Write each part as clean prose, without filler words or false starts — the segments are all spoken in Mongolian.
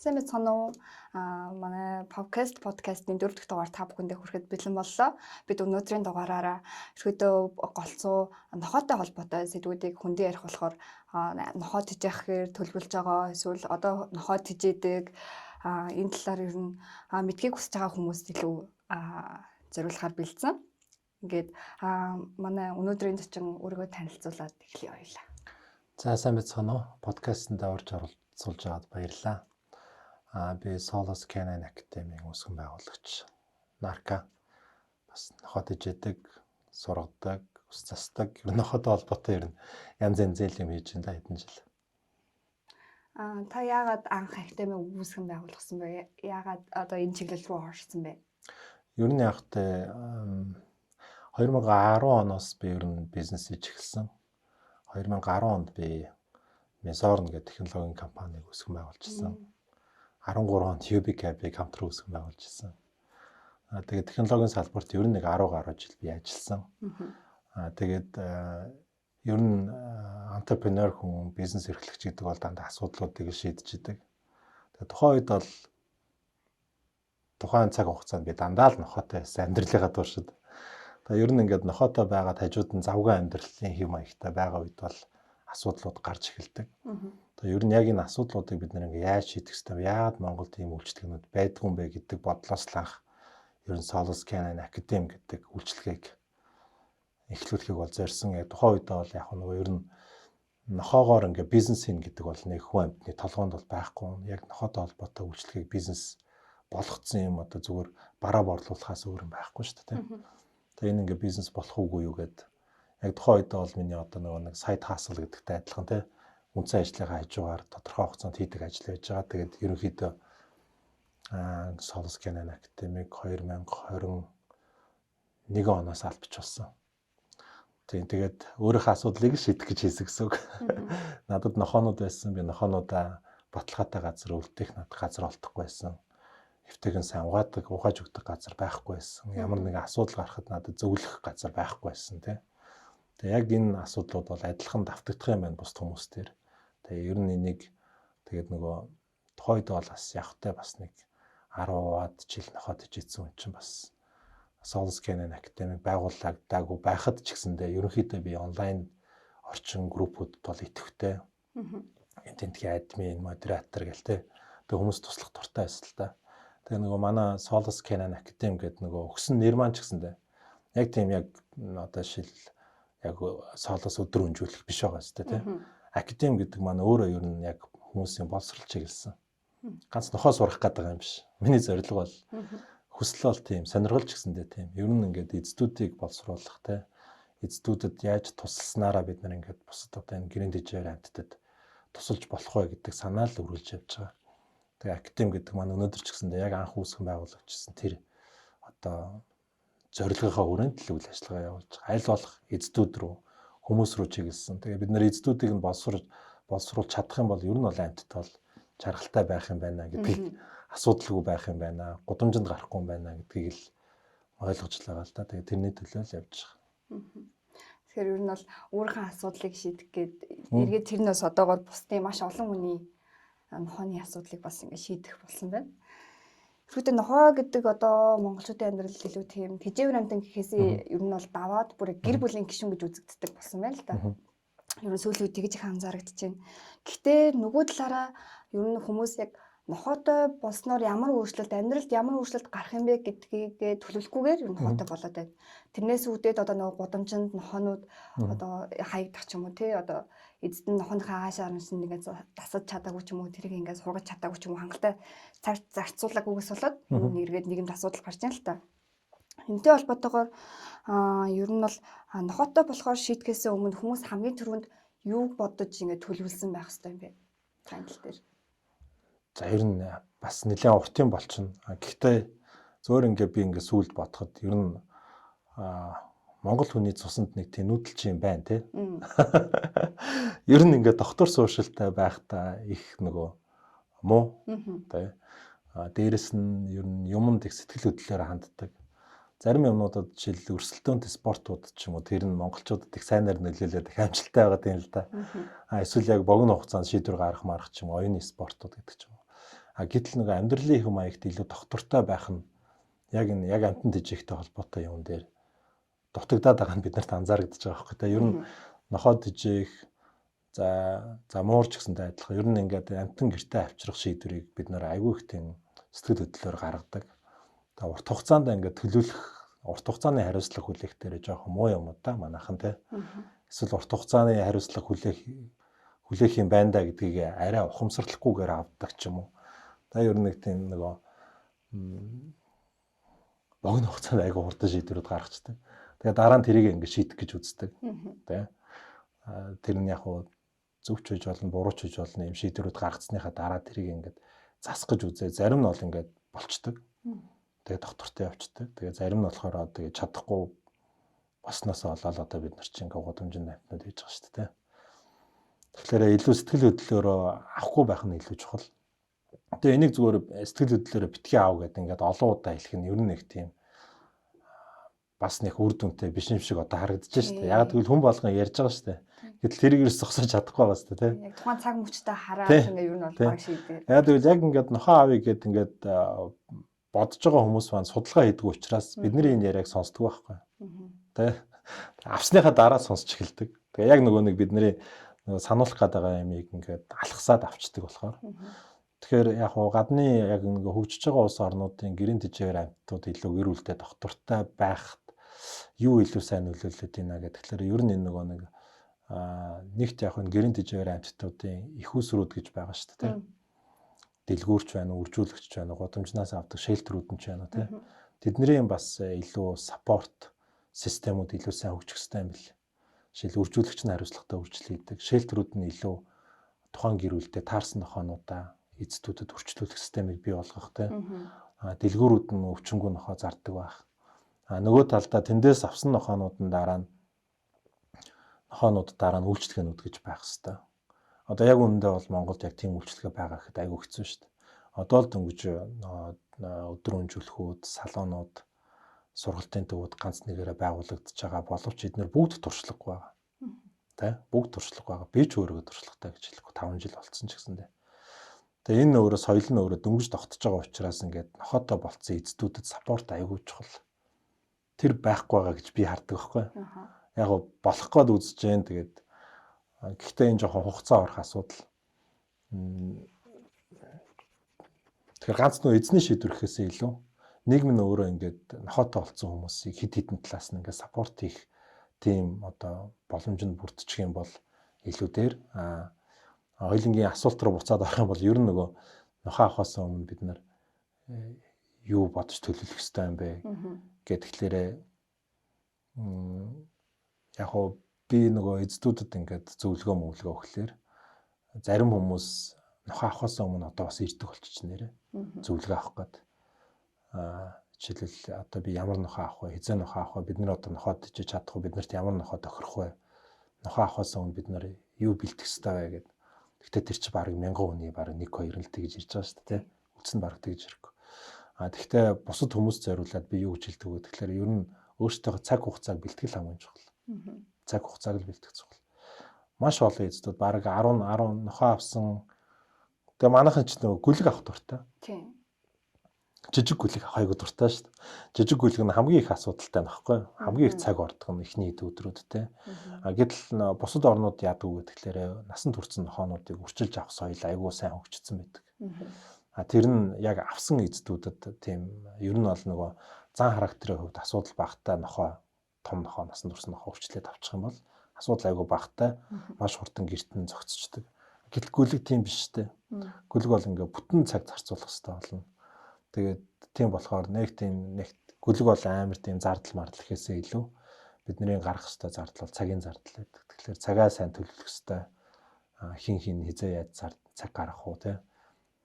Сайн байцгаана уу? Манай подкастын 4 дахь дугаар та бүхэндээ хүрэхэд бэлэн боллоо. Бид өнөөдрийн дугаараараа ерөөдөө голцоо нохоотой холбоотой сэдвүүдийг хөндөө ярих болохоор нохоо тижээхээр төлөвлөж байгаа эсвэл одоо нохоо тижээдэг энэ талаар ер нь мэдхийг хүсэж байгаа хүмүүст илүү зориулахаар бэлдсэн. Ингээд манай өнөөдрийн зочин өөрийгөө танилцуулаад эхлэе хоёлаа. За сайн байцгаана уу? Подкастэнд орж оролцуулж байгаад баярлалаа. Би Solos Canine Academy-ийн үүсгэн байгуулагч Нарка. Бас нохоод ижээдэг, сургадаг, ус засдаг, ер нь нохоотой холбоотой ер нь янз янзын юм хийж байна хэдэн жил. Та яагаад анх академи үүсгэн байгуулсан бэ? Яагаад одоо энэ чиглэл рүү орсон бэ? Ер нь яг тэ 2010 оноос би ер нь бизнес хийж эхэлсэн. 2010 онд би Mesorn гэх технологийн компаниг үүсгэн байгуулжсэн. 13 онд UbiCab-ыг хамтран үүсгэн байгуулж ирсэн. Тэгээд технологийн салбарт ер нь нэг 10 гаруй жил би ажилласан. Тэгээд ер нь entrepreneur хүн бизнес эрхлэгч гэдэг бол дандаа асуудлуудыг шийдэж идэг. Тэгээд тухайн үед бол тухайн цаг хугацаанд би дандаа л нохоотой амьдралынхаа туршид. Тэгээд ер нь ингээд нохоотой байгаад хажууд нь завгүй амьдралын хэв маягтай байгаа үед бол асуудлууд гарч эхэлдэг. Тэгээ ер нь яг энэ асуудлуудыг бид нэр ингээ яаж шийдэх ёстой вэ? Яагаад Монголд ийм үйлчлэгнүүд байдгүй юм бэ гэдэг бодлоос л анх ер нь Solos Canine Academy гэдэг үйлчлэгийг эхлүүлэхийг бол зорьсон. Яг тухайн үед бол яг нөгөө ер нь нохоогоор ингээ бизнес хийн гэдэг бол нэг хүн амьтны толгоонд бол байхгүй. Яг нохоотой холбоотой үйлчлэгийг бизнес болгоцсон юм одоо зүгээр бараа борлуулахаас өөр юм байхгүй шүү дээ. Тэгээ энэ ингээ бизнес болох уугүй юу гэдэг. Яг тухайн үед бол миний одоо нэг side hustle гэдэгтэй адилхан тийм үндсэн ажлынхаа хажуугаар тодорхой хугацаанд хийдэг ажил байж байгаа. Тэгээд ерөнхийдөө Solos Canine Academy 2021 оноос албач болсон. Тэгээд өөрийнхөө асуудлыг шийдэх гэж хийсэн гэсэн үг. Надад нохоонууд байсан. Би нохоонуудаа баталгаатай газар үлдээх надад газар олдохгүй байсан. Эвтэйгэн сайн угааж өгдөг газар байхгүй байсан. Ямар нэгэн асуудал гарахад надад зөвлөх газар байхгүй байсан тийм. Тэгээ яг энэ асуудлууд бол адилхан давтагдах юм байна бус хүмүүс төр. Тэгээ ер нь энийг тэгээд нөгөө тухайд бол бас явахтай бас нэг 10-аад жил нохоод ижидсэн хүн чинь бас Solos Canine Academy байгуулагдаагүй байхад ч гэсэндээ ерөнхийдөө би онлайн орчин группуудад бол идэвхтэй. Тентгийн админ, модератор гэл тэ. Тэгээ хүмүүс туслах дуртай байсан л да. Тэгээ нөгөө манай Solos Canine Academy гэдэг нөгөө өгсөн нэр маань ч гэсэндээ яг тийм яг одоо шил яг Solos өдөр өнжүүлэх биш байгаа зү тэ. Академи гэдэг маань өөрөө ер нь яг хүмүүсийн боловсрол чиглэсэн. Ганц нохоо сурах гэдэг юм биш. Миний зорилго бол хүсэл бол тийм, сонирхолч гэсэндээ тийм. Ер нь ингээд эцдүүдийг боловсруулах те. Эцдүүдэд яаж тусалснараа бид нар ингээд бусад одоо энэ гэрэн дэжээр амьтдад тусалж болох вэ гэдэг санаа л өргүүлж явж байгаа. Тэгээ академи гэдэг маань өнөөдөр ч гэсэндээ яг анх үүсгэн байгуулагчсан тэр одоо зорилгынхаа хүрээнд л үйл ажиллагаа явуулж байгаа. Аль болох эцдүүд рүү хүмүүс рүү чиглэсэн. Тэгээ бид нар эцдүүдийг нь боловсруулж чадах юм бол ер нь бол амьтд бол чаргалтай байх юм байна гэдгийг асуудалгүй байх юм байна. Гудамжинд гарахгүй юм байна гэдгийг л ойлгож л байгаа л да. Тэгээ тэрний төлөө л явж байгаа. Тэгэхээр ер нь бол өөрийнхөө асуудлыг шийдэх гээд эргээд тэрнээс одоогоор бусдын маш олон хүний нохооны асуудлыг бас ингэ шийдэх болсон байна. Гэхдээ нохоо гэдэг одоо монголчуудын амьдрал илүү тийм тэжээвэр амтан гэхээс ер нь бол даваад бүр гэр бүлийн гишүүн гэж үзэгддэг болсон байна л да. Ер нь сүүлийн үед тэгж их анзаарэгдэж байна. Гэхдээ нөгөө талаараа ер нь хүмүүс яг нохоотой болсноор ямар өөрчлөлт амьдралд ямар өөрчлөлт гарах юм бэ гэдгийг төлөвлөхгүйгээр ер нь нохоотой болоод байна. Тэрнээс үүдээд одоо нөгөө гудамжинд нохоонууд одоо хаягдах ч юм уу тий одоо эзэд нь нохооныхаа аашаар нь ингээд дасаж чадаагүй ч юм уу тэрийг ингээд сургаж чадаагүй ч юм уу хангалттай цаг зарцуулаагүйгээс болоод эргээд нийгэмд асуудал гарч байна л та. Энтэй холбоотойгоор ер нь бол нохоотой болохоор шийдэхээс өмнө хүмүүс хамгийн түрүүнд юу бодож ингээд төлөвлөсөн байх хэрэгтэй юм бэ? Тандал дээр. За ер нь бас нэлээд урт юм болчихно. Гэхдээ зөөр ингээд би ингээд сүулт бодоход ер нь Монгол хүний цуснд нэг тийм нүүдэлч юм байна тий. Ер нь ингээд доктор сууршилтай байхдаа их нөгөө муу тий. Дээрэс нь ер нь юмд их сэтгэл хөдлөлөөр ханддаг. Зарим юмнуудад жишээл өрсөлдөөнт спортууд ч юм уу тэр нь монголчуудад их сайнаар нөлөөлөд их амжилттай байгаа юм л да. Эсвэл яг богино хугацаанд шийдвэр гаргах марах ч юм уу оюуны спортууд гэдэг ч юм уу. Гэтэл нэг амьдралын хэм маягт илүү доктортой байх нь яг амтан тэжээхтэй холбоотой юм дээр дутагдаад байгаа нь биднэрт анзаарэгдэж байгаа байхгүй та. Ер нь нохоо тэжээх за муурч гэсэнтэй адилхан. Ер нь ингээд амтан гэртээ авчрах шийдвэрийг бид нэр айгүй их тийм сэтгэл хөдлөлөөр гаргадаг. Та урт хугацаанд ингээд төлөвлөх урт хугацааны хариуцлага хүлээх дээр жоохон муу юм да манайхан те. Эсвэл урт хугацааны хариуцлага хүлээх юм байна да гэдгийг арай ухамсарлахгүйгээр авдаг ч юм уу. Та ер нь нэг тийм нөгөө богино хугацаанд айгүй хурдан шийдвэрүүд гаргацдаг. Тэгээ дараа нь тэрийг ингээд шийдэх гэж үздэг. Тэ. Тэр нь яг уу зөв ч үж болно, буруу ч үж болно юм шийдвэрүүд гаргацсныхаа дараа тэрийг ингээд засах гэж үзээ. Зарим нь бол ингээд болчдөг. Тэгээ доктортой явцдаг. Тэгээ зарим нь болохоор тэгээ чадахгүй баснаасаа болоод одоо бид нар чинь гудамжинд амтнууд хийж байгаа шүү дээ. Тэгэхээр илүү сэтгэл хөдлөлөөрөө авахгүй байх нь илүү чухал. Тэгээ энийг зүгээр сэтгэл хөдлөлөөрөө битгий аав гэдэг ингээд олон удаа хэлэх нь ер нь нэг тийм бас нэг үр дүнтэй биш юм шиг одоо харагдаж шүү дээ. Яг тэгвэл хүн болгон ярьж байгаа шүү дээ. Гэтэл тэрийг ерөөс зогсож чадахгүй байгаа шүү дээ. Яг тухайн цаг мөчтөө хараад ингээд ер нь бол баг шийдээ. Яг тэгвэл яг ингээд нохоо авъя гэд ингээд бодож байгаа хүмүүс маань судалгаа хийдэг учраас бидний энэ яриаг сонсдог байхгүй. Тэ авсныхаа дараа сонсч эхэлдэг. Тэгээ яг нөгөө нэг бидний нөгөө сануулах гэдэг юмыг ингээд алхасаад авчдаг болохоор. Тэгэхээр яг уу гадны яг нэг хөгжиж байгаа улс орнуудын гэрийн тэжээгээр амьтдууд илүү гэр бүлтэй доктортой байхад юу илүү сайн нөлөөлөд ийна гэхээр ер нь энэ нөгөө нэгт яг нь гэрийн тэжээгээр амьтдуудын их усрууд гэж байгаа шүү дээ. Дэлгүүрч байна, үржүүлэгч байна, гудамжнаас авдаг шелтерүүд нь ч байна тий. Тэдний бас илүү саппорт системүүд илүү сайн хөгжих хэрэгтэй юм бэл. Жишээл үржүүлэгч нь хариуцлагатай үйлчлэл хийдэг. Шелтерүүд нь илүү тухайн гэр бүлдээ таарсан нохоонуудаа эцэдүүдэд хүрчлүүлэх системийг бий болгох тий. Дэлгүүрүүд нь өвчнгүй нохоо зардаг байх. Нөгөө талдаа тэндээс авсан нохоонууд дараа нь үйлчлэгээнүүд гэж байх хэрэгтэй. Одоо яг үүндээ бол Монголд яг тийм үйлчлэгээ байгаа гэхэд айгүй хэцүү шүү дээ. Одоо л дөнгөж өдөр өнжүүлэхүүд, салонууд, сургалтын төвүүд ганц нэгээрээ байгуулагдаж байгаа боловч эдгээр бүгд туршлагагүй байгаа. Тэ? Бүгд туршлагагүй байгаа. Би ч өөрөө туршлагатай гэж хэлэхгүй 5 жил болцсон ч гэсэндээ. Тэгээ энэ өөрөө соёл нь өөрөө дөнгөж тогтож байгаа учраас ингээд нохотой болцсон эцдүүдэд саппорт айгүй чухал. Тэр байхгүй байгаа гэж би хардаг байхгүй. Яг болох гээд үзэж जैन тэгээд гэхдээ энэ жоохон хугацаа орох асуудал. Тэгэхээр ганц нөө эзний шийдвэр гэхээсээ илүү нийгэм нь өөрөө ингээд нохотой болсон хүмүүсийг хэд хэдэн талаас нь ингээд саппорт хийх тийм одоо боломжинд бүрдчих юм бол илүү дээр хоёулангийн асуулт руу буцаад орох юм бол ер нь нөгөө нохоо авахаас өмнө бид нар юу бодож төлөвлөх ёстой юм бэ гэхлээрээ яг хоо би нөгөө эцдүүдэд ингээд зөвлөгөө өгөхлөөр зарим хүмүүс нохоо авахаас өмнө одоо бас ирдэг болчих нэрэ зөвлөгөө авах гээд жишээлбэл одоо би ямар нохоо авах вэ хизээ нохоо авах вэ бид нар одоо нохоо дижиж чадах вэ биднэрт ямар нохоо тохирох вэ нохоо авахаас өмнө бид нар юу бэлтгэх ёстой вэ гэдэг. Гэхдээ тэр чи бараг 1000 хүний бараг 1-2 л тэгж ирж байгаа шүү дээ тий. Үлдсэн бараг тэгж ирэхгүй. Тэгэхдээ бусад хүмүүс зориулаад би юу гэж хэлдэг вэ тэгэхээр ер нь өөртөө цаг хугацааг бэлтгэл хамгийн чухал. Цаг хугацааг л бэлтгэх чухал. Маш олон эцдүүд бараг 10 нохоо авсан. Тэгээ манайхан ч нөгөө гүлэг авах дуртай. Тийм. Жижиг гүлэг авахайг дуртай шүү дээ. Жижиг гүлэг нь хамгийн их асуудалтай нөхгүй. Хамгийн их цаг ордог нь эхний өдрүүдтэй. Гэтэл бусад орнууд яадаг вэ гэхээр насан туршсан нохоонуудыг үрчилж авах соёл айгүй сайн хөгжсөн байдаг. Тэр нь яг авсан эцдүүдэд тийм ер нь бол нөгөө зан характерын хувьд асуудал багтаа нохоо том нохоо насан туршсан нохоо үрчлээд авчих юм бол асуудал айгүй багтаа маш хурдан гэрт нь зогцчдөг. Гэтэл гүлэг тийм биш дээ. Гүлэг бол ингээ бүтэн цаг зарцуулах хэрэгтэй болно. Тэгээд тийм болохоор нэг гүлэг бол амар тийм зардал мардал гэхээсээ илүү бидний гарах ёстой зардал бол цагийн зардал байдаг. Тэгэхээр цагаа сайн төлөвлөх ёстой. Хин хизээ яаж цаг гаргах уу те.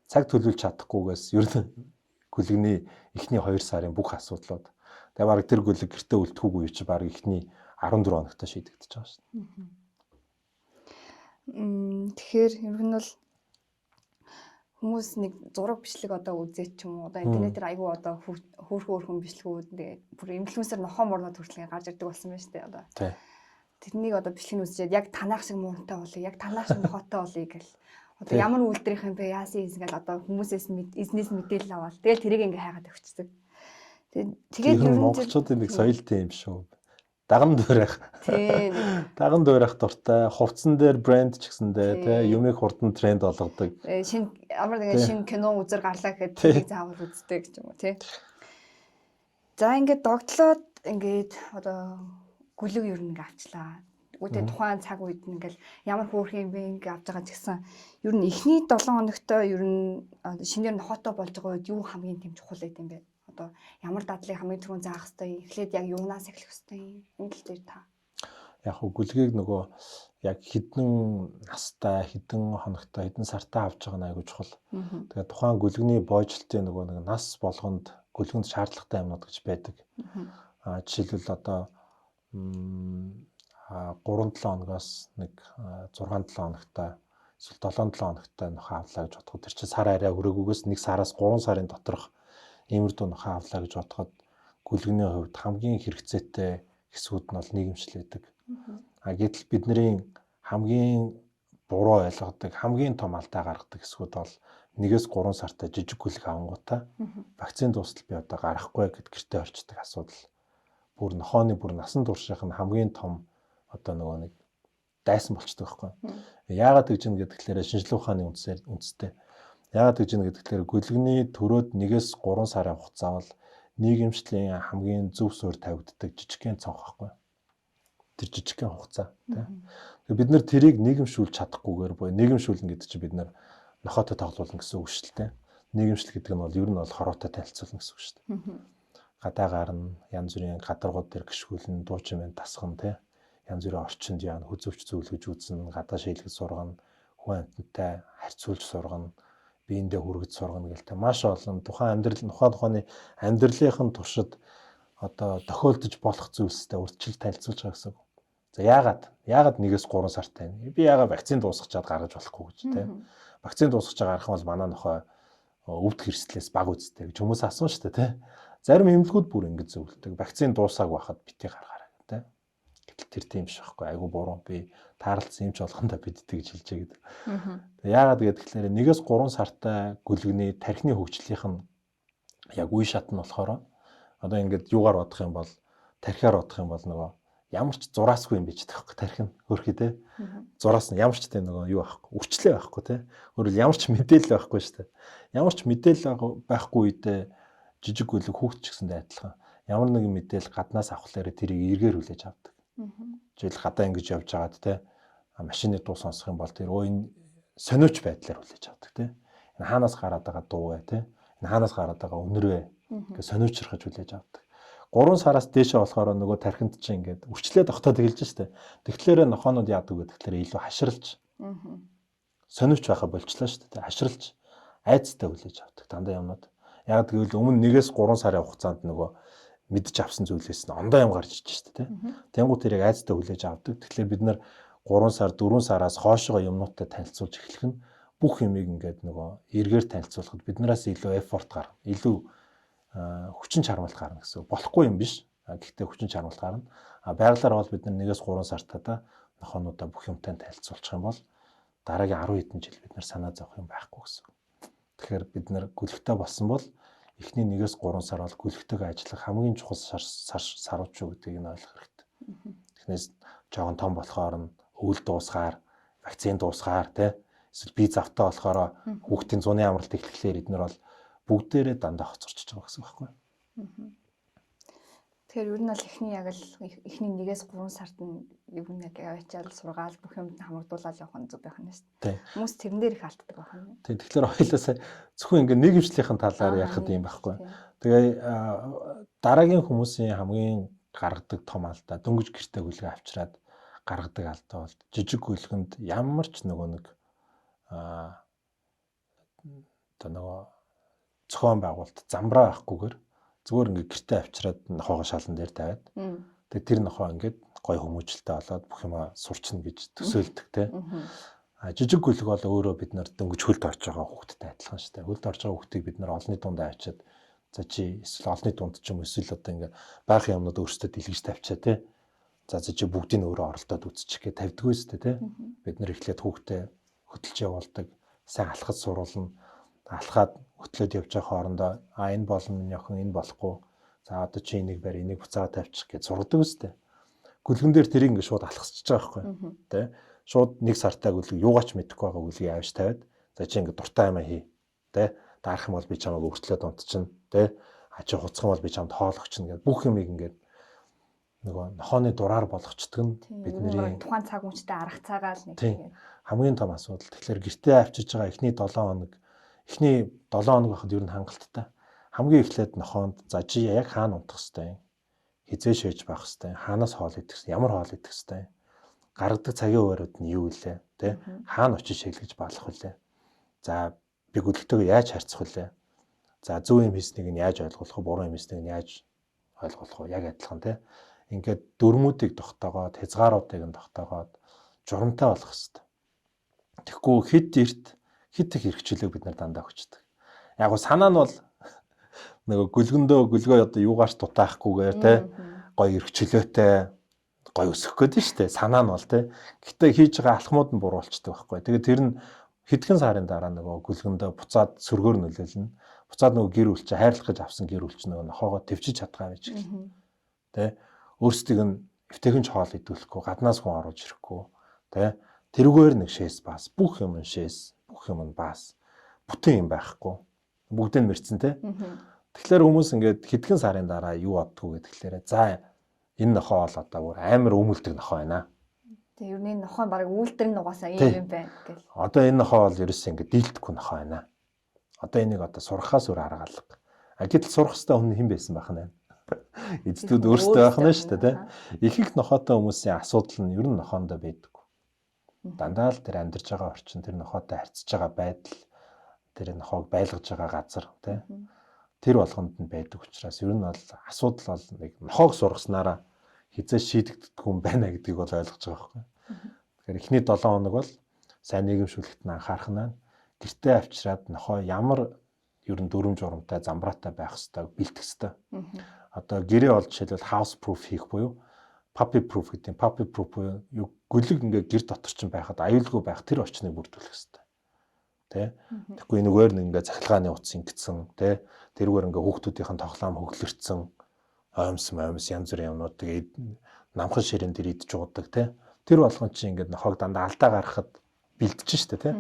Цаг төлөвлөж чадахгүйгээс ер нь гүлэгний эхний 2 сарын бүх асуудлууд тэгээ баг тэр гүлэг гэртээ үлдэхүүгүй юу чи баг эхний 14 хоногт шийдэгдэж байгаа шүү дээ. Тэгэхээр ер нь бол хүмүүс нэг зураг бичлэг одоо үзээд ч юм уу одоо интернетээр айгүй одоо хөөрхөн бичлэгүүд тэгээд бүр инфлюенсер нохоо морнод хүртэл гарч ирдэг болсон байна шүү дээ одоо. Тэрнийг одоо бичлэг үзээд яг танах шиг муунтай болъё, яг танах шиг нохоотой болъё гэл Одоо ямар үйлдвэрийнх юм бэ? Яасан ингээл одоо хүмүүсээс эзнээс мэдээлэл аваад тэгэл тэрийг ингээ хайгаад өгчдөг. Тэгээд ер нь монголчуудын нэг соёл тийм шүү. Даган дуурайх. Тийм. Даган дуурайх дуртай. Хувцсан дээр брэнд ч гэсэндээ тий юмыг хурдан тренд болгодог. Шинэ ямар нэгэн шинэ кино үзэр гарлаа гэхэд тэрийг заавал үздэг гэж юм уу тий. За ингээд догтлоод ингээд одоо гүлэг ер нь ингээ авчлаа. Үүдээ тухайн цаг үед ингээл ямар хөөрхөн юм бэ ингээ авч байгаа ч гэсэн ер нь эхний 7 хоногт ер нь шинээр нохотой болж байгаа үед юу хамгийн тийм чухал байд юм бэ? Одоо ямар дадлыг хамгийн түрүүнд заах хэвтэй, эхлээд яг юунаас эхлэх хэвтэй энэ тал дээр та. Яг хөө гүлгийг нөгөө яг хэдэн настай, хэдэн хоногтой, хэдэн сартай авч байгаа нь айгүй чухал. Тэгээд тухайн гүлгний боожлтын нөгөө нэг нас болгонд гүлгэнд шаардлагатай юмнууд гэж байдаг. Жишээлбэл одоо 3-7 хоногоос нэг 6-7 хоногтой эсвэл 7-7 хоногтой нохоо авлаа гэж бодоход тэр чинь сар арай өрөөгөөс нэг сараас 3 сарын доторх иймэрдүү нохоо авлаа гэж бодоход гүлгэний хувьд хамгийн хэрэгцээтэй хэсгүүд нь бол нийгэмшлээдэг. Гэтэл бидний хамгийн буруу ойлгодог, хамгийн том алдаа гаргадаг хэсгүүд бол 1-3 сартай жижиг гүлэг авангуудаа вакцины дуустал би одоо гарахгүй гэд гэртээ орчдөг асуудал. Бүр нохооны бүр насан туршийнх нь хамгийн том одоо нөгөө нэг дайсан болчдөг байхгүй. Яагаад гэж юм гэдгээр шинжилгээ ухааны үндэстэй. Яагаад гэж юм гэдгээр гүлгэний төрөөд 1-3 сарын хугацаа бол нийгэмшлийн хамгийн зөв суурь тавигддаг жижигхэн цонх байхгүй. Тэр жижигхэн хугацаа тийм. Бид нар тэрийг нийгэмшүүлж чадахгүйгээр буюу нийгэмшүүлнэ гэдэг чинь бид нар нохоотой тоглуулна гэсэн үг шүү дээ. Нийгэмшил гэдэг нь бол ер нь бол хороотой танилцуулна гэсэн үг шүү дээ. Гадаагаар нь янз бүрийн гадаргууд дээр гიშгүүлэн дуучмын тасган тийм. Янз бүрийн орчинд яана хүзөвч зөвлөж үзнэ, гадаа шийдлэж сургана, хүн амьтантай харьцуулж сургана, биендээ хүргэж сургана гэлтэй маш олон тухайн тухайн амьдралынхын туршид одоо тохиолдож болох зүйлстэй урьдчилан танилцуулж байгаа гэсэн үг. За яагаад 1-3 сартай вэ? Би яагаад вакцины дуусгачаад гаргаж болохгүй гэж тийм. Вакцины дуусгачаа гаргах бол манай нохой өвд хэрслээс баг үсттэй гэж хүмүүс асуусан шүү дээ тийм. Зарим эмнэлгүүд бүр ингэж зөвлөдөг. Вакцины дуусааг байхад битгий гаргаарай тийм. Тэр тийм биш байхгүй айгу буруу би таарлцсан юм ч болгондоо биддэг гэж хэлж байгаа гэдэг. Яагаад гэхээр 1-3 сартай гүлгэний тархины хөгжлийнх нь яг үе шат нь болохоор одоо ингээд юугаар бодох юм бол тархиар бодох юм бол нөгөө ямар ч зураасгүй юм биш таахгүй тархи нь хөрхий те зураас нь ямар ч тийм нөгөө юу байхгүй үрчлээ байхгүй те өөрөөр ямар ч мэдээлэл байхгүй шүү дээ. Ямар ч мэдээлэл байхгүй үедээ жижиг гүлэг хүүхд ч гэсэндээ адилхан ямар нэгэн мэдээлэл гаднаас авахлаарэ тэрийг эргээр хүлээж авдаг. Жишээл гадаа ингэж явж байгаад те машины дуу сонсох юм бол тэр энэ сониуч байдлаар хүлээж авдаг те. Энэ хаанаас гараад байгаа дуу вэ те. Энэ хаанаас гараад байгаа үнэр вэ гэж сониучрахж хүлээж авдаг. 3 сараас дээшээ болохоор нөгөө тархинд чинь ингээд үрчлээд огтоод эхэлж штэ. Тэгэхээр нохоонууд яадаг вэ гэхээр илүү хашралж сониуч байхаа болчлаа штэ. Хашралж айцтай хүлээж авдаг дандаа юмнууд. Яг гэвэл өмнө 1-3 сарын хугацаанд нөгөө мэдж авсан зүйлээс нь ондоо юм гарч иж штэ. Тэнгуут тэрийг айцтай хүлээж авдаг. Тэгэхээр бид нар 3 сар 4 сараас хоошоо юмнуудтай танилцуулж эхлэх нь бүх юмыг ингээд нөгөө эргээр танилцуулахад биднээс илүү эфорт гарна. Илүү хүчин чармайлт гарна гэсэн. Болохгүй юм биш. Гэхдээ хүчин чармайлт гарна. Байгалаар бол бид нар 1-3 сартаа нохоонуудаа бүх юмтай танилцуулчих юм бол дараагийн 10 хэдэн жил бид нар санаа зовох юм байхгүй гэсэн. Тэгэхээр бид нар гүлэгтэй болсон бол эхний 1-3 сар бол гүлэгтэйгээ ажиллах хамгийн чухал сарууд шүү гэдгийг нь ойлгох хэрэгтэй. Тэгнээс жоохон том болохоор нь өвөл дуусгаар, вакцины дуусгаар тий эсвэл бие завтаа болохоор хүүхдийн зуны амралт эхлэхлээр эднэр бол бүгдээрээ дандаа хоцорчж байгаа гэсэн байхгүй. Тэгэхээр ер нь бол эхний яг л эхний 1-3 сард нь ер нь яг аваачаал сургаал бүх юмд хамрагдуулаад явах нь зөв байх нь шүү дээ. Хүмүүс тэрэн дээр их алддаг байх нь. Тийм тэгэхээр хоёлаасаа зөвхөн ингээ нийгэмшлийнхэн талаар ярихад юм байхгүй. Тэгээ дараагийн хүмүүсийн хамгийн гаргадаг том алдаа дөнгөж гэртээ гүлгээ авчираад гаргадаг алдаа бол жижиг гүлгэнд ямар ч нөгөө нэг одоо нөгөө зохион байгуулалт замбраа байхгүйгээр зүгээр ингээ гэртээ авчираад нохоогоо шалан дээр тавиад тэгээ тэр нохоо ингээд гой хүмүүжлэлтэй болоод бүх юма сурчна гэж төсөөлдөг те. Жижиг гүлэг бол өөрөө бид нар дөнгөж хөлд орж байгаа хүүхдтэй адилхан шүү дээ. Хөлд орж байгаа хүүхдийг бид нар олонний дунд авчиад за чи эсвэл олонний дунд ч юм эсвэл одоо ингээ баахын юмнууд өөрсдөө дэлгэж тавьчаа те. За чи бүгдийг өөрөө оролдоод үзчих гээ тавьдгүй шүү дээ те. Бид нар эхлээд хүүхдээ хөтөлж явуулдаг. сайн алхаж суруулна. Алхаад хөтлөөд явж байгаа хоорондоо энэ болно миний охин, энэ болохгүй. За одоо чи энийг барь, энийг буцаага тавьчих гэж зургадаг үстэй. Гүлгэн дээр тэрийг ингээд шууд алхасчихж байгаа байхгүй. Тэ? Шууд нэг сартаа гүлэг юугаач мэдэхгүй байгаа гүлгийг авч тавиад за чи ингээд дуртай юм хий. Тэ? Дарах юм бол би чамайг өртлөөд унтчихна. Тэ? Чи хуцах юм бол би чамд хоолгочихно гэдэг бүх юмыг ингээд нөгөө нохооны дураар болгочдөг нь бидний тухайн цаг үнцтэй арга цагаал нэг тийм хамгийн том асуудал. Тэгэхээр гэртээ авчиж байгаа эхний 7 хоног байхад ер нь хангалттай. Хамгийн эхлээд нохоонд за чи яг хаана унтах хэвтэй юм? Хизээ шээж байх хэвтэй. Хаанаас хоол идэх хэвтэй? Ямар хоол идэх хэвтэй? Гаргадаг цагийн хуваарууд нь юу вэ? Тэ? Хаана очиж шилгэж баалах вэ? За би гүлгтэйгээ яаж харьцах вэ? За зөв юм хийснийг нь яаж ойлгох вэ? Буруу юм хийснийг нь яаж ойлгох вэ? Яг адилхан тэ. Ингээд дөрмүүдийг тогтоогоод, хязгааруудыг нь тогтоогоод журамтай болох хэрэгтэй. Тэгэхгүй хэд их хэрэгчлэг бид нар дандаа хүчдэг. Яг гоо санаа нь бол нөгөө гөлгөө одоо юугаарч дутаахгүйгээр те гоё хэрэгчлөөтэй гоё өсөх гээд нь штэ санаа нь бол те. Гэтэ хийж байгаа алхмууд нь буруулчдаг байхгүй. Тэгээд тэр нь хэдхэн сарын дараа нөгөө гөлгөндөө буцаад сөргөөр нөлөөлнө. Буцаад нөгөө гэр бүл чи хайрлах гэж авсан гэр бүл чи нөгөө нохоогоо төвчиж чадгаа байж гэл. Тэ өөрсдийг нь эвтэйхэн ч хоол идэвхлэхгүй, гаднаас хүн оруулж ирэхгүй, тэ тэрүүгээр нэг шээс бас бүх юм шээс, бүх юм бас бүтэн юм байхгүй. Бүгдээ нь мэрцэн тэ. Тэгэхээр хүмүүс ингээд хэдхэн сарын дараа юу боддгоо гэхээр за энэ нохоо бол одоо бүр амар өмөлдөг нохоо байна. Тэгээ ер нь нохоо баг үйлдвэр нь угаасаа ийм юм байна гэл. Одоо энэ нохоо бол ерөөсөө ингээд дийлдэхгүй нохоо байна. Одоо энийг одоо сурахаас өөр арга алга. Гэтэл сурах хэвээр хүн хэн байсан байх нь. Эцдүүд өөрсдөө байх нь шүү дээ тий. Их нохоотой хүмүүсийн асуудал нь ер нь нохоондоо байдаг. Дандаа л тэр амьдарч байгаа орчин, тэр нохоотой харьцаж байгаа байдал, тэр нохоог байлгаж байгаа газар тий. Тэр болгонд нь байдаг учраас ер нь бол асуудал бол нэг нохоог сургаснараа хизээ шийдэгддэг хүн байна гэдгийг бол ойлгож байгаа байхгүй. Тэгэхээр эхний 7 хоног бол сайн нийгэмшүүлэгт нь анхаарах нь гэртээ авчираад нохоо ямар ер нь дүрм журамтай замбраатай байх хэвээр бэлтгэх хэвээр. Одоо гэрээ бол жишээлбэл house proof хийх буюу puppy proof гэдэг. Puppy proof буюу гөлөг ингээ гэр дотор ч байхад аюулгүй байх тэр орчныг бүрдүүлэх хэвээр. Тэ? Тэгэхгүй энэгээр нь ингээ захилгааны утас ингэсэн, тэ? Тэрүүгээр ингээ хүүхдүүдийн тоглоом хөглөрцөн, оймс янз бүрийн юмнууд тэгээд намхан ширээн дээр идж уудаг, тэ? Тэр болгон чи ингээ нохоог дандаа алдаа гаргахад бэлдэж штэ, тэ?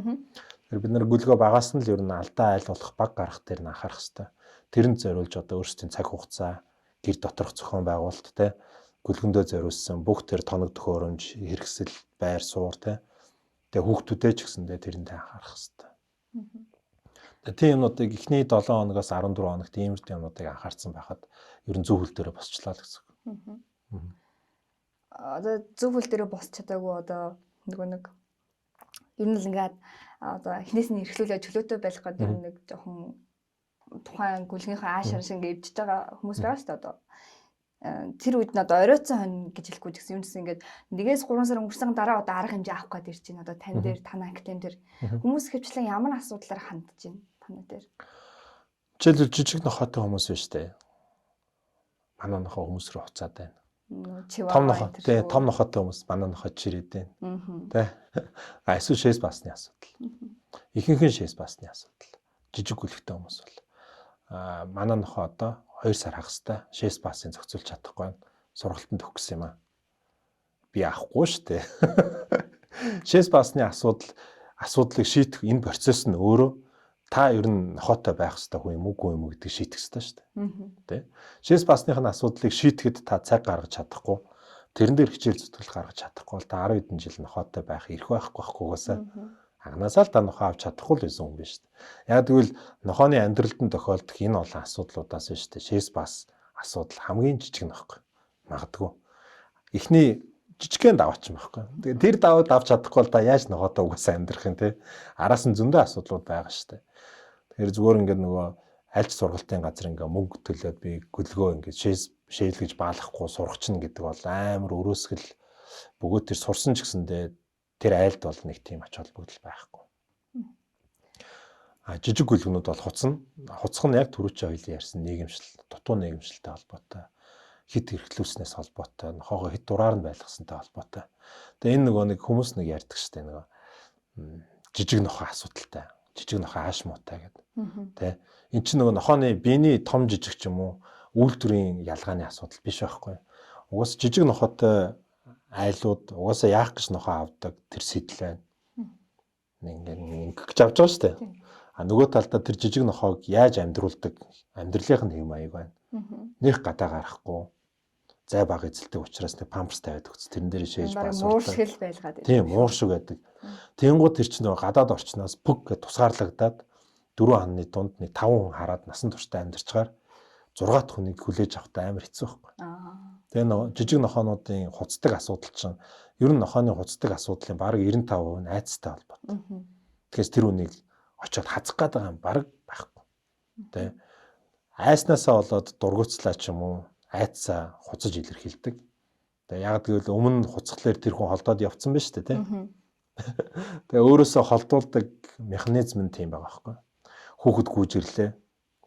Тэр бид нар гөлгөө багаас нь л ер нь алдаа айл болох баг гарах дээр нь анхаарах хэвээр. Тэрэнд зориулж одоо өөрсдийн цаг хугацаа, гэр доторх зохион байгуулалт, тэ? Гөлгөндөө зориулсан бүх тэр тоног төхөөрөмж, хэрэгсэл, байр суур, тэ? Тэгээ хүүхдүүдээ ч гэсэндээ тэрэнд анхаарах хэвээр. Тийм юмнуудыг эхний 7 хоногоос 14 хоногт иймэрхүү юмнуудыг анхаарсан байхад ер нь зөв хөл дээрээ босчлаа л гэсэн. Одоо зөв хөл дээрээ босч чадаагүй одоо нэг ер нь л ингээд одоо эхнээс нь эрхлүүлээ чөлөөтэй байх гэдэг ер нь нэг жоохон тухайн гүлгийнхаа аашаар шиг эвдэж байгаа хүмүүс байгаа шүү дээ одоо. Тэр үед нь одоо оройтсон хонь гэж хэлэхгүй ч гэсэн юм чинь ингээд 1-3 сар өнгөрсөн дараа одоо арга хэмжээ авах гээд ирж байна. Одоо тань дээр танаа актем дээр хүмүүс хөвчлэн ямар асуудлаар хандж байна танаа дээр. Жишээлбэл жижиг нохоотой хүмүүс байна шүү дээ. Манай нохоо хүмүүс рүү хуцаад байна. Том нохоо тий том нохоотой хүмүүс манай нохоо чирээд байна. Тэ. Эсвэл шээс басны асуудал. Ихэнхэн шээс басны асуудал. Жижиг гүлгтэй хүмүүс бол манай нохоо одоо 2 сар хагастай шээс басын зохицуулж чадахгүй байна. Сургалтанд өгсөн юм аа. Би авахгүй шүү дээ. Шээс басны асуудлыг шийдэх энэ процесс нь өөрөө та ер нь нохоотой байх хэрэгтэй хүн юм уу гэдгийг шийдэх хэрэгтэй шүү дээ. Тэ? Шээс басных нь асуудлыг шийдэхэд та цаг гаргаж чадахгүй, тэрэн дээр хичээл зүтгэл гаргаж чадахгүй бол та 10 хэдэн жил нохоотой байх эрх байхгүйгээс агнаасаа л та нохоо авч чадахгүй л байсан юм байна шүү дээ. Яг тэгвэл нохооны амьдралд нь тохиолдох энэ олон асуудлуудаас нь шүү дээ. Шээс бас асуудал хамгийн жижиг нөхгүй. Магадгүй. Эхний жижигхэн даваач юм байхгүй. Тэгээ тэр даваад авч чадахгүй бол та яаж нохоотой угаасаа амьдрах юм те. Араас нь зөндөө асуудлууд байгаа шүү дээ. Тэгэхээр зүгээр ингээд нөгөө альч сургалтын газар ингээ мөнгө төлөөд би гөлгөө ингээ шээлгэж баалахгүй сургачихна гэдэг бол амар өрөөсгөл бөгөөд тэр сурсан ч гэсэндээ тэр айлд бол нэг тийм ач холбогдол байхгүй. Жижиг гөлгөнүүд бол хуцах нь яг түрүүчээ хоёлын ярьсан нийгэмшил, дутуу нийгэмшилтэй холбоотой, хит хэрэглүүлснээс холбоотой, нохоогоо хит дураар нь байлгасантай холбоотой. Тэгээ энэ нэг хүмүүс ярьдаг штэ жижиг нохоо асуудалтай. жижиг нохой ааш муутай гэдэг. Тэ. Эн чинь нөгөө нохооны биений том жижиг ч юм уу үйлдвэрийн ялгааны асуудал биш байхгүй. Угаас жижиг нохойтой айлууд угаасаа яах гэж нохоо авдаг тэр сэтэл байна. Ингээд ингэж авч байгаа шүү дээ. А нөгөө талдаа тэр жижиг нохоог яаж амьдруулдаг амьдралынх нь хэм маяг байна. Нэх гадаа гарахгүй. Зай баг эзэлдэг учраас нэг памперс тавиад өгч тэрэн дээр шээж басуулдаг. Мууршил байлгаад байдаг. Тийм, мууршиг байдаг. Тэнгууд тэр чинь нөгөө гадаад орчноос пүг гэж тусгаарлагдаад 4 хоногны дунд нэг 5 хүн хараад насан туршдаа амьдарчгаар 6 дахь хүнийг хүлээж авахтай амар хэцүү байхгүй. Тэгээ нөгөө жижиг нохоонуудын хуцдаг асуудал чинь ер нь нохооны хуцдаг асуудлын бараг 95% нь айцтай холбоотой. Тэгэхээр тэр үнийг очиод хазах гэдэг юм бараг байхгүй. Тэ. Айснаасаа болоод дургуцлаа ч юм уу айцсаа хуцаж илэрхийлдэг. Тэгээ яг гэвэл өмнө хуцхлаар тэр хүн холдоод явцсан байж тээ. Тэгээ өөрөөсөө холдуулдаг механизм нь тийм байгаа байхгүй. Хүүхэд гүйжирлээ.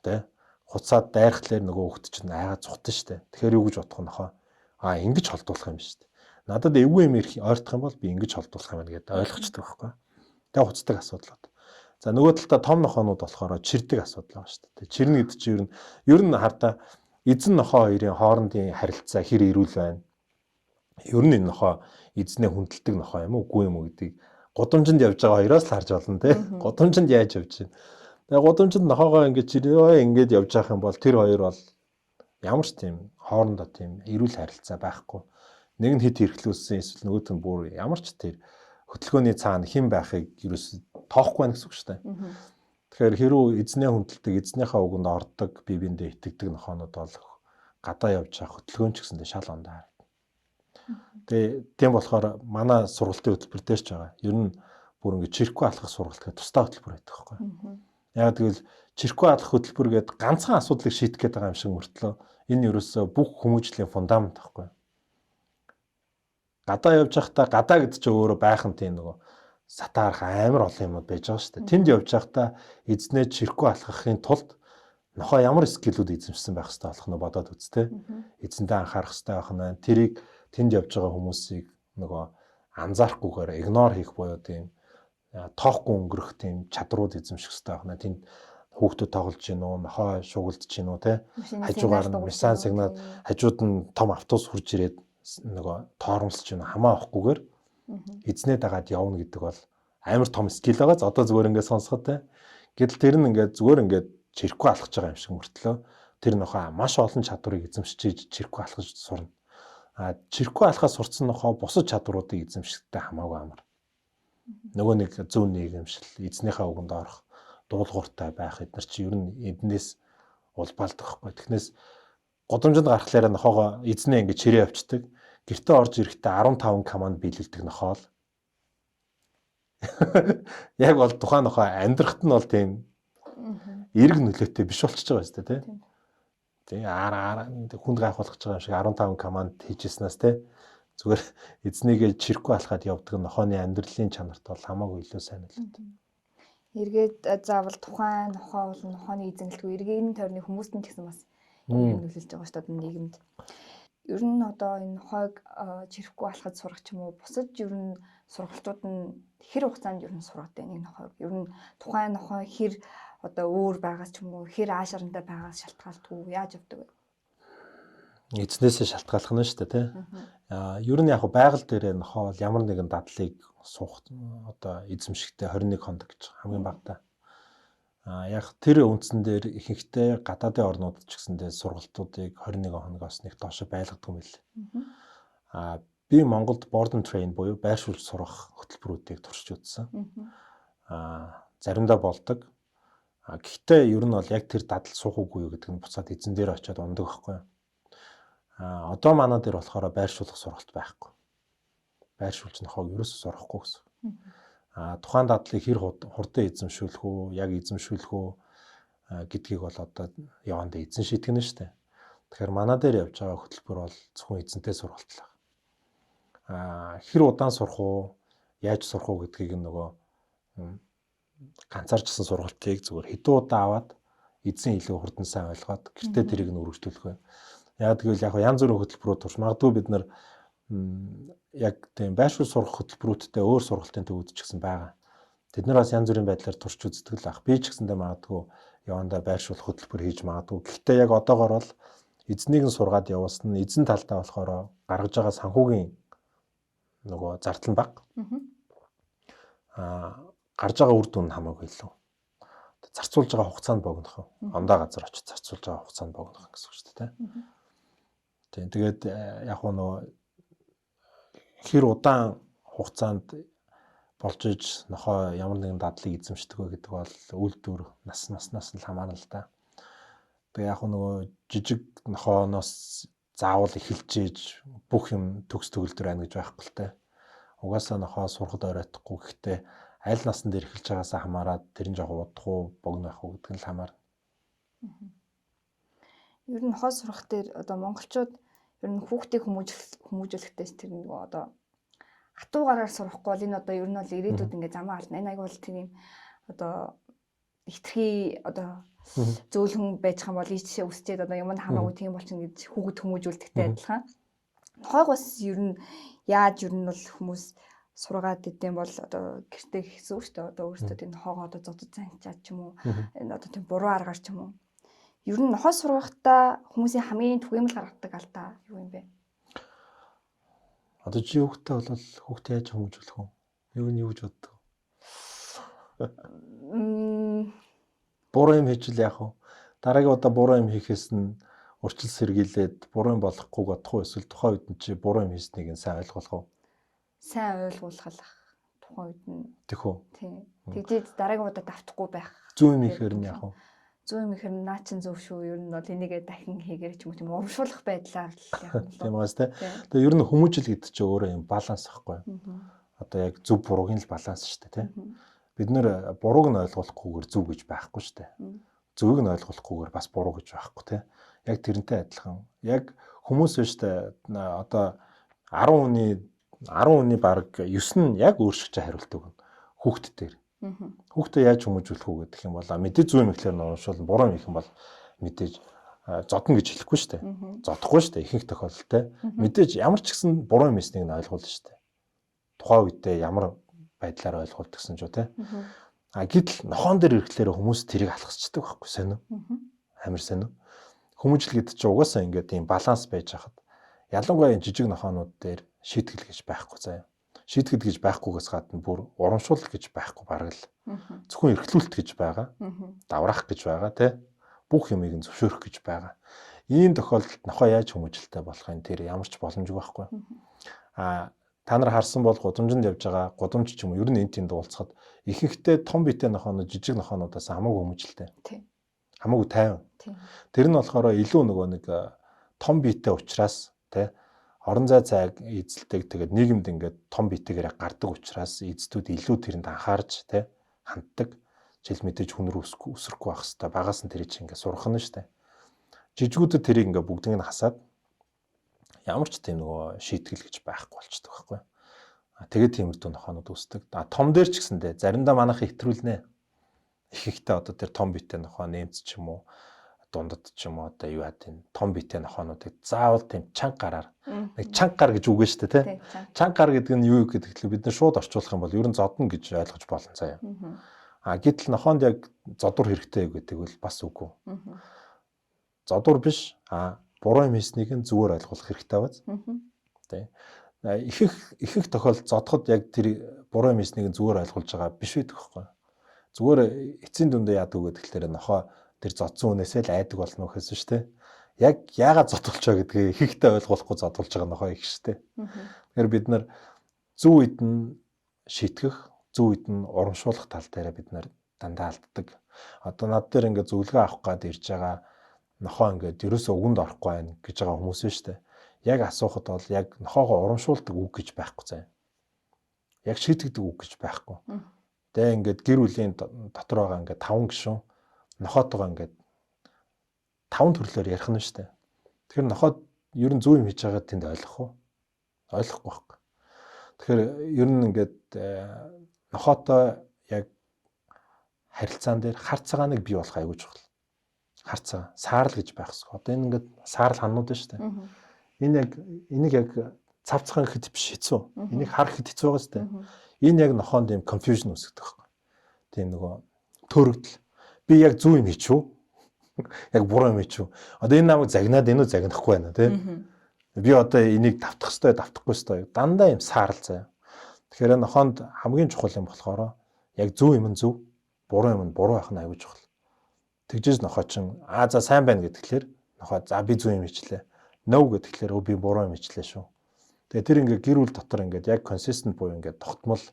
Тэ. Хуцаад дайрхлаар нөгөө хүүхэд чинь айгаа цухтан штэ. Тэгэхээр юу гэж бодох нь нохоо. Ингэж холдуулах юм биш штэ. Надад эвгүй юм ойртох юм бол би ингэж холдуулах юм байна гэдээ ойлгочтой байхгүй. Тэгээ хуцдаг асуудлууд. За нөгөө талдаа том нохоонууд болохоор чирдэг асуудал байгаа штэ. Чирнэ гэдэг чинь ер нь хардаа эзэн нохоо хоёрын хоорондын харилцаа хэр эрүүл байна. Ер нь энэ нохоо эзнээ хүндэлдэг нохоо юм уу үгүй юм уу гэдгийг гудамжинд явж байгаа хоёроос л харж болно те. Гудамжинд яаж явж байна. Тэгээ гудамжинд нохоогоо ингэж чирээ ингэж явж байгаа юм бол тэр хоёр бол ямар ч тийм хоорондоо тийм эрүүл харилцаа байхгүй. Нэг нь хит хэрхлүүлсэн эсвэл нөгөөт нь бүр ямар ч тэр хөдөлгөөний цаана хэн байхыг ерөөс тоохгүй байна гэсэн үг шүү дээ. Тэгэхээр хэрүү эзнээ хүндэлдэг, эзнийхээ үгэнд ордог, бие биендээ итгэдэг нохоонууд бол гадаа явж байгаа хөдөлгөөн ч гэсэндээ шал ондоо харагдана. Тэгээ тийм болохоор манай сургалтын хөтөлбөр дээр ч байгаа. Ер нь бүр ингэ чиркүү алхах сургалт гэх тусдаа хөтөлбөр байдаг байхгүй. Яг тэгвэл чиркүү алхах хөтөлбөр гэдэг ганцхан асуудлыг шийдэх гээд байгаа юм шиг мөртлөө энэ ерөөсөө бүх хүмүүжлийн фундамент байхгүй. Гадаа явж байхдаа гадаа гэдэг чинь өөрөө байхын тийм нөгөө сатаарх амар олон юмуд байж байгаа шүү дээ. Тэнд явж байхдаа эзнээ чиркүү алхахын тулд нохоо ямар скиллүүд эзэмшсэн байх хэрэгтэй болох нь бодоод үзтээ. Эзэндээ анхаарах хэрэгтэй байх нь. Тэрийг тэнд явж байгаа хүмүүсийг нөгөө анзаарахгүйгээр игнор хийх буюу тийм тоохгүй өнгөрөх тийм чадрууд эзэмших хэрэгтэй байх нь. Тэнд хүүхдүүд тоглож гин үү, нохоо шугалдж гин үү те. Хажуугаар нь мессан сигнал, хажууд нь том автобус хурж ирээд нөгөө тоормсолж гин хамаа авахгүйгээр эзнээ дагаад явна гэдэг бол амар том скил байгаа. Одоо зүгээр ингээд сонсоход те. Гэтэл тэр нь ингээд зүгээр ингээд чиркүү алхаж байгаа юм шиг мөртлөө тэр нохоо маш олон чадварыг эзэмшиж чиркүү алхаж сурна. Чиркүү алхаж сурцсан нохоо бусад чадваруудыг эзэмшихтэй хамаагүй амар. Нөгөө нэг зөв нийгэмшил, эзнийхээ үгэнд орох, дуулууртай байх эдгээр чи ер нь эднээс улбаалдаг байхгүй. Тэгнээс гудамжинд гарахлаараа нохоогоо эзнээ ингээд чирээ авчдаг. Гэртээ орж ирэхдээ 15 команд биелүүлдэг нохоо л. Яг бол тухайн нохоо амьдрахт нь бол тийм эрг нөлөөтэй биш болчихж байгаа юм шүү дээ тий. Тэгээ хүнд гайхуулах гэж байгаа юм шиг 15 команд хийжсэнээс тий. Зүгээр эзнийгээ чиркүү алхаад явдаг нохооны амьдралын чанарт бол хамаагүй илүү сайн нөлөөтэй. Эргээд заавал тухайн нохоо бол нохооны эзэмлэлгүй эргээний тойрны хүмүүст нь ч гэсэн бас нөлөөлж байгаа шүү дээ нийгэмд. Ер нь одоо энэ нохойг чиркүү алхаж сурах ч юм уу бусад ер нь сургалтууд нь хэр хугацаанд ер нь сургадаг нэг нохойг. Ер нь тухайн нохой хэр одоо өөр байгаас ч юм уу хэр аашарантай байгаас шалтгаалдаг яаж явдаг вэ? Эзнээсээ шалтгааллах нь шүү дээ тий. Ер нь яг байгаль дээр нохоо ямар нэгэн дадлыг суух одоо эзэмшигтэй 21 хоног гэж хамгийн багтаа. Яг тэр үндсэн дээр ихэнхдээ гадаадын орнууд ч гэсэндээ сургалтуудыг 21 хоногоос нэг доош байлгадаг юм билээ. Би Монголд board and train буюу байршуулж сурах хөтөлбөрүүдийг туршиж үзсэн. Заримдаа болдог. Гэхдээ ер нь бол яг тэр дадал суух үгүй юу гэдэг нь буцаад эзэн дээр очиод ундаг байхгүй. Одоо манай дээр болохоор байршуулах сургалт байхгүй. Байршуулж нохоог ерөөсөө сурахгүй гэсэн. Тухайн дадлыг хэр хурдан эзэмшүүлэх үү, яг эзэмшүүлэх үү гэдгийг бол одоо явандаа эзэн шийтгэнэ шүү дээ. Тэгэхээр манай дээр явж байгаа хөтөлбөр бол зөвхөн эзэнтэй сургалт л. Хэр удаан сурах уу, яаж сурах уу гэдгийг нөгөө ганцаарчсан сургалтыг зүгээр хэдэн удаа аваад эзэн илүү хурдан сайн ойлгоод гэртээ тэрийг нь үргэлжлүүлэх байна. Яг тэгвэл яг янз бүрийн хөтөлбөрүүд турш магадгүй бид нар яг тийм байршуул сурах хөтөлбөрүүдтэй өөр сургалтын төвүүд ч гэсэн байгаа. Тэд нар бас янз бүрийн байдлаар турш үздэг л ах. Би ч гэсэндээ магадгүй явандаа байршуулах хөтөлбөр хийж магадгүй. Гэхдээ яг одоогоор бол эзнийг нь сургаад явуулсан нь эзэн талдаа болохоор гаргаж байгаа санхүүгийн нөгөө зардал нь бага. Гарч байгаа үр дүн нь хамаагүй илүү. Зарцуулж байгаа хугацаанд богинох. Ондоо газар очиж зарцуулж байгаа хугацаанд богинох гэсэн үг шүү дээ. Тийм. Тэгээд яг нөгөө хэр удаан хугацаанд болж иж нохоо ямар нэгэн дадлыг эзэмшдэг вэ гэдэг бол үйлдвэр наснаас нь хамаарна л да. Тэгээ яг нөгөө жижиг нохооноос заавал эхэлж иж бүх юм төгс төгөлдөр байна гэж байхгүй л те. Угаасаа нохоо сурахад оройтхгүй гэхдээ аль насн дээр эхэлж байгаасаа хамаарат тэр нь жоохон удах уу богино байх уу гэдэг нь хамаарна. Ер нь нохоо сурах дээр одоо монголчууд ер нь хүүхдийг хүмүүжүүлэхдээ тэр нэг одоо хатуугаараар сурахгүй бол энэ одоо ер нь бол ирээдүйд ингээ замаа алдна. Энэ аяг бол тийм одоо хитрхи одоо зөөлхөн байж байгаа бол ийшээ өсчээд одоо юмд хамаагүй тийм болчихно гэж хүүхэд хүмүүжүүлдэгтэй адилхан. Нохойг бас ер нь яаж ер нь бол хүмүүс сургаад идэм бол одоо гэртээ хийсэн шүү дээ. Одоо өөрөөсөө тийм нохоогоо одоо зодод занчаад ч юм уу энэ одоо тийм буруу аргаар ч юм уу. Ер нь нохой сургахдаа хүмүүсийн хамгийн түгээмэл гаргадаг алдаа юу юм бэ? Одоо чи хүүхдээ бол хүүхдээ яаж хүмүүжүүлэх вэ? Юу гэж боддог? Буруу юм хийчихэл яах вэ? Дараагийн удаа буруу юм хийхээс нь урьдчил сэргийлээд буруу юм болохгүй бодох уу? Эсвэл тухайн үед нь чи буруу юм хийснийг нь сайн ойлгох уу? Сайн ойлгуулах тухайн үед нь. Тэгэх үү? Тийм. Тэгжээд дараагийн удаа давтахгүй байх. Зүүн юм ихээр нь яах вэ? Зүүн юм ихээр наа чин зөв шүү. Ер нь бол энийгээ дахин хийгэр ч юм уу тийм урамшуулах байдлаар л яах вэ? Тийм баас те. Тэгээ ер нь хүмүүжил гэдэг чинь өөрөө юм баланс ахгүй. Одоо яг зөв буруугийн л баланс шүү дээ те. Бид нэр бурууг нь ойлгуулахгүйгээр зөв гэж байхгүй шүү дээ. Зөвийг нь ойлгуулахгүйгээр бас буруу гэж байхгүй те. Яг тэрнтэй адилхан. Яг хүмүүс биш дээ. Одоо 10 хүний баг 9 нь яг өөрсгөж хариулт өгнө. Хүүхд дээр. Хүүхдээ яаж хүмүүжүүлэх үү гэдэг юм бол мэдээж зөв юм ихлээр нь урамшуулна. Буруу юм их юм бол мэдээж зодно гэж хэлэхгүй шүү дээ. Зодохгүй шүү дээ. Ихэнх тохиолдолд мэдээж ямар ч гэсэн буруу юм эснийг нь ойлгуулна шүү дээ. Тухайн үедээ ямар байдлаар ойлгуулдаг гэсэн ч үү те. Гэтэл нохон дээр ирэхлээр хүмүүс тэрийг алхасчдаг байхгүй сонио. Амар сонио. Хүмүүжил гэдэг чинь угаасаа ингээд ийм баланс байж хахад ялангуяа энэ жижиг нохоонууд дээр шийтгэл гэж байхгүй заяа. Шийтгэл гэж байхгүйгээс гадна бүр урамшуулалт гэж байхгүй бараг л. Зөвхөн эрхлүүлэлт гэж байгаа. Давраах гэж байгаа те. Бүх юмыг нь зөвшөөрөх гэж байгаа. Ийм тохиолдолд нохоо яаж хүмүүжилтэй болохын тэр ямар ч боломжгүй байхгүй. Та нар харсан бол гудамжинд явж байгаа гудамж ч юм уу ер нь энэ тийм дуулцахад ихэнхдээ том биетэй нохоонууд жижиг нохоонуудаас хамаагүй хүмүүжилтэй. Тийм. Хамаагүй тайван. Тийм. Тэр нь болохоор илүү нөгөө нэг том биетэй учраас те орон зай цайг эзэлдэг тэгээд нийгэмд ингээд том биетэйгээр гардаг учраас эзэдүүд илүү тэрэнд анхаарч те ханддаг. Жил мэдээж хүнрүү өсөхгүй байх хэвээр багаас нь тэр чинь ингээд сурах нь штэ. Жижигүүдэд тэрийг ингээд бүгдийг нь хасаад ямар ч тийм нөгөө шийтгэл гэж байхгүй болчдөг байхгүй. Тэгээд тиймэрдүү нохоонууд үүсдэг. Том дээр ч гэсэндээ заримдаа манайх хэтрүүлнэ. Их ихтэй одоо тэр том биетэй нохоо нэмц ч юм уу дундад ч юм уу одоо юу яа тийм том биетэй нохоонуудыг заавал тийм чанга гараар нэг чанга гар гэж үгэн штэ тий. Чанга гар гэдэг нь юу гэдэг вэ? Бид нар шууд орчуулах юм бол ер нь зодно гэж ойлгож болно заяа. Гэтэл нохоонд яг зодвор хэрэгтэй гэдэг бол бас үгүй. Зодвор биш буруу юм хийснийг нь зүгээр ойлгох хэрэгтэй баз. Тий. Ихэнх тохиолдолд зодоход яг тэр буруу юм хийснийг нь зүгээр ойлгуулж байгаа биш байдаг байхгүй. Зүгээр эцсийн дүндээ яадаг вэ гэхээр нохоо тэр зодсон үнээсээ л айдаг болно гэхээс шүү дээ. Яг яагаад зодтолч байгаа гэдгийг ихэнхдээ ойлгуулахгүй зодтолж байгаа нохоо их шүү дээ. Тэгэхээр бид нар зөв үед нь шитгэх, зөв үед нь урамшуулах тал дээр бид нар дандаа алддаг. Одоо над дээр ингээд зөвлөгөө авах гээд ирж байгаа нохоо ингээд ерөөсөө үгэнд орохгүй байх гэж байгаа хүмүүс шүү дээ. Яг асуухад бол яг нохоогоо урамшуулдаг үг гэж байхгүй заа. Яг шийтгдэг үг гэж байхгүй. Тэгээ ингээд гэр бүлийн дотор байгаа ингээд 5 гишүүн нохоотойгоо ингээд 5 төрлөөр ярих нь шүү дээ. Тэгэхээр нохоод ер нь зөв юм хийж байгаад тэнд ойлгох уу? Ойлгохгүй байхгүй. Тэгэхээр ер нь ингээд нохоотой яг харилцаан дээр хар цагааныг бий болох аягүй чухал. Хар цагаан, саарл гэж байх хэрэгтэй. Одоо энэ ингээд саарл ханууд байна шүү дээ. Энийг яг цав цагаан гэхэд биш хэцүү. Энийг харах хэд хэцүү байгаа шүү дээ. Энэ яг нохоонд юм confusion үүсгдэг байхгүй. тийм нөгөө төрөгдөл. Би яг зөв юм хийчихв. Яг буруу юм хийчихв. Одоо энэ намайг загнаад энэ үү загнахгүй байна тийм. Би одоо энийг давтах ёстой, давтахгүй ёстой. Дандаа юм саарл заяа. Тэгэхээр нохоонд хамгийн чухал юм болохоор яг зөв юм нь зөв, буруу юм нь буруу байх нь аюул чухал. Тэгжээс нохоо чин за сайн байна гэдгээр нохоо за би зөв юм хийчлээ. No гэдгээр би буруу юм хийчлээ шүү. Тэгээ тэр ингээ гэр бүл дотор ингээд яг consistent буюу ингээд тогтмол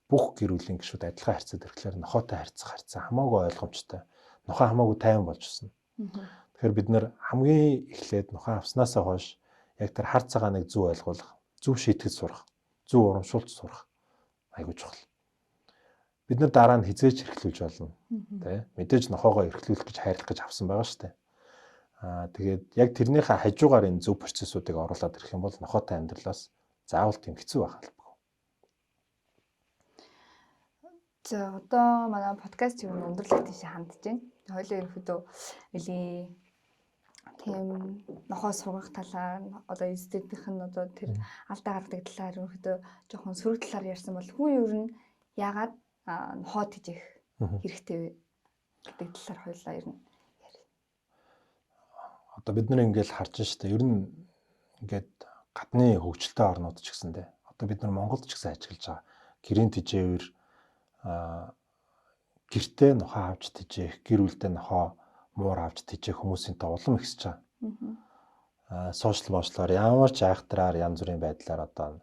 бүх гэр бүлийн гишүүд адилхан харьцаад ирэхлээр нохоотой харьцаа хамаагүй ойлгомжтой. Нохоо хамаагүй тайван болж ирсэн. Тэгэхээр бид нэр хамгийн эхлээд нохоо авснаасаа хойш яг тэр хар цагааныг зөв ойлгуулах, зөв шийтгэж сурах, зөв урамшуулж сурах айгуу чухал. Бид нар дараа нь хизээж эрхлүүлж болно. Тэ? Мэдээж нохоогоо эрхлүүлэх гэж хайрлах гэж авсан байгаа шүү дээ. Тэгээд яг тэрнийхээ хажуугаар энэ зөв процессуудыг оруулаад ирэх юм бол нохоотой амьдралаас заавал тийм хэцүү байх албагүй. За одоо манай подкаст юу өндөрлөлт тийш хандж байна. Хоёулаа ерөөхдөө нэлийн тийм нохоо сургах талаар одоо эстетикийнх нь одоо тэр алдаа гаргадаг талаар ерөөхдөө жоохон сөрөг талаар ярьсан бол хүн ер нь яагаад нохоо тижих хэрэгтэй гэдэг талаар хоёулаа ер нь одоо бид нар ингээл харж штэ ер нь ингээд гадны хөгжилтэй орнууд ч гэсэндээ одоо бид нар Монголд ч гэсэн ажиглаж байгаа гэрийн тижээвэр гэртээ нохоо авч тижээх гэр бүлдээ нохоо муур авч тижээх хүмүүсийн тоо улам ихсэж байгаа. Сошиал мошлоор ямар ч айхтраар янз бүрийн байдлаар одоо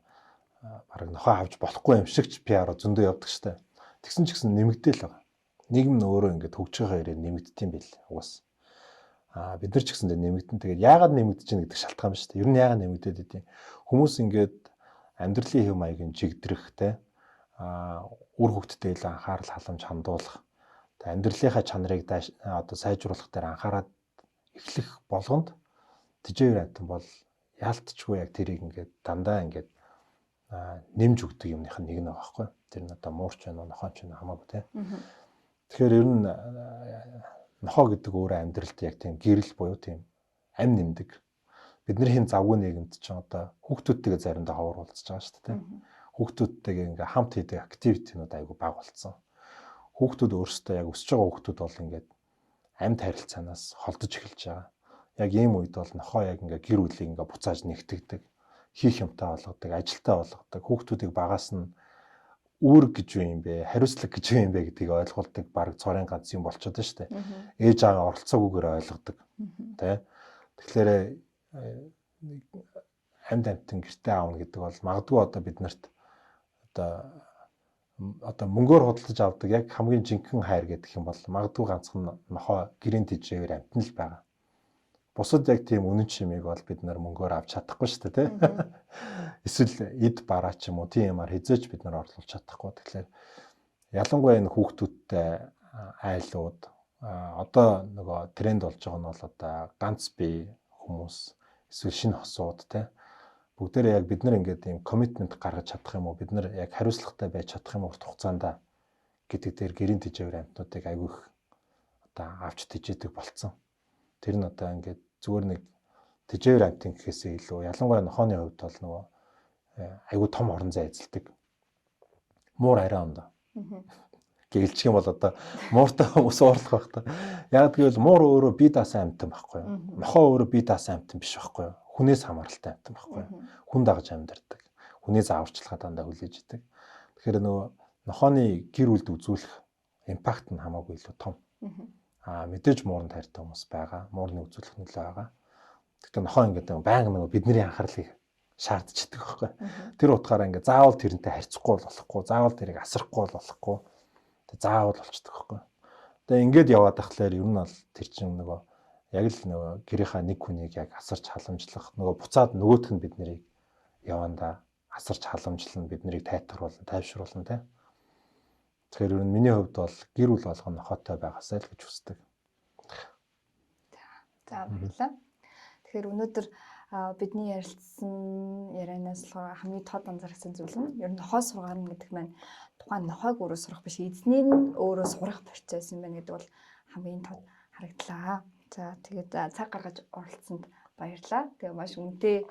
бараг нохоо авч болохгүй юм шигч PR зөндөө явдаг штэ. Тэгсэн ч гэсэн нэмэгдээл байгаа. Нийгэм нь өөрөө ингээд хөгжих хэрэг нэмэгддэм бил угаас. Бид нар ч гэсэн нэмэгдэн. Тэгээд яагаад нэмэгдэж байна гэдэг шалтгаан ба шүү дээ. Ер нь яагаад нэмэгдээд идэв? Хүмүүс ингээд амьдралын хэв маягийн чигдрэхтэй үр хөвгтдээ илүү анхаарал халамж хандуулах. Тэгээд амьдралынхаа чанарыг одоо сайжруулах дээр анхаарал эхлэх болгонд тижээвэр амтан бол яалтчгүй яг тэрийг ингээд дандаа ингээд нэмж өгдөг юмных нь нэг нь байгаа байхгүй. Тэр нь одоо муурч байна уу, нохооч байна хамаагүй тий. Тэгэхээр ер нь нохоо гэдэг өөрөө амьдралд яг тийм гэрэл буюу тийм амь нэмдэг. Бидний завгүй нийгэмд ч одоо хүүхдүүдтэйгээ заримдаа ховор болцож байгаа шүү дээ. Хүүхдүүдтэйгээ ингээ хамт хийдэг активитинууд айгүй бага болцсон. Хүүхдүүд өөрсдөө яг өсөж байгаа хүүхдүүд бол ингээд амьд харилцаанаас холдож эхэлж байгаа. Яг ийм үед бол нохоо яг ингээ гэр бүлийг ингээ буцааж нэгтгэдэг, хийх юмтай болгодог, ажилтай болгодог. Хүүхдүүдийг багаас нь үүрэг гэж юу юм бэ, хариуцлага гэж юу юм бэ гэдгийг ойлгуулдаг баг цорын ганц юм болчиход байна шүү дээ. Ээж аавын оролцоогүйгээр ойлгодог. Тэ. Тэгэхээр амьд амтан гэртээ аавна гэдэг бол магадгүй одоо бид нарт одоо мөнгөөр худалдаж авдаг яг хамгийн жинхэнэ хайр гэдэг юм бол магадгүй ганцхан нохоо гэрийн тижээвэр амтан л байгаа. Бусад яг тийм үнэн чимээг бол бид нар мөнгөөр авч чадахгүй шүү дээ, тий. Эсвэл эд бараа ч юм уу тийм юмар хизээч бид нар орлуулж чадахгүй. Тэгэхээр ялангуяа энэ хүүхдүүдтэй айлууд одоо нөгөө тренд болж байгаа нь бол одоо ганц бие хүмүүс эсвэл шинэ хосууд тий. Бүгдээрээ яг бид нар ингээд ийм commitment гаргаж чадах юм уу? Бид нар яг хариуцлагатай байж чадах юм уу урт хугацаанд гэдэг дээр гэрийн тижээвэр амтнуудыг айгүй их одоо авч тижээдэг болцсон. Тэр нь одоо ингээд зүгээр нэг тижээвэр амтын гэхээсээ илүү ялангуяа нохооны хувьд бол нөгөө айгүй том орон зай эзэлдэг. Муур арай ондоо. Гэгэлчих юм бол одоо мууртай хүмүүс уурлах байх та. Яг гэвэл муур өөрөө бие даасан амтан байхгүй юу? Нохоо өөрөө бие даасан амтан биш байхгүй юу? Хүнээс хамааралтай амтан байхгүй юу? Хүн дагаж амьдардаг. Хүний зааварчилгаа дандаа хүлээж идэг. Тэгэхээр нөгөө нохооны гэр бүлд үзүүлэх импакт нь хамаагүй илүү том. Мэдээж мууранд хайртай хүмүүс байгаа. Муурны үзүүлэх нөлөө байгаа. Гэхдээ нохоо ингээд байнга нөгөө бидний анхаарлыг шаардж идэг байхгүй. Тэр утгаараа ингээд заавал тэрнтэй харьцахгүй болохгүй, заавал тэрийг асрахгүй болохгүй. Тэг заавал болчихдог байхгүй. Тэгээ ингээд яваад тахлаар ер нь бол тэр чинь нөгөө яг л нөгөө гэрийнхаа нэг хүнийг яг асарч халамжлах, нөгөө буцаад нөгөөх нь бид нарыг явандаа асарч халамжлан биднийг тайтгаруулна, тайвшруулна тий. Тэгэхээр ер нь миний хувьд бол гэр бүл болгоно нохоотой байгаасай л гэж хүсдэг. За баярлалаа. Тэгэхээр өнөөдөр бидний ярилцсан ярианаас хамгийн тод анзаарсан зүйл нь ер нь нохоо сургаана гэдэг маань тухайн нохойг өөрөө сурах биш, эзнийг нь өөрөө сурах процесс юм байна гэдэг бол хамгийн тод харагдлаа. За тэгээд цаг гаргаж оролцсонд баярлалаа. Тэгээ маш үнэтэй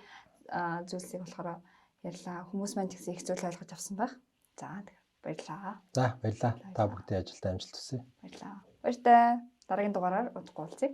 зүйлсийг болохоор ярьлаа. Хүмүүс маань ч гэсэн их зүйл ойлгож авсан байх. За Баярлалаа. За баярлалаа. Та бүгдийн ажилд амжилт хүсье. Баярлалаа. Баяртай. Дараагийн дугаараар удахгүй уулзъя.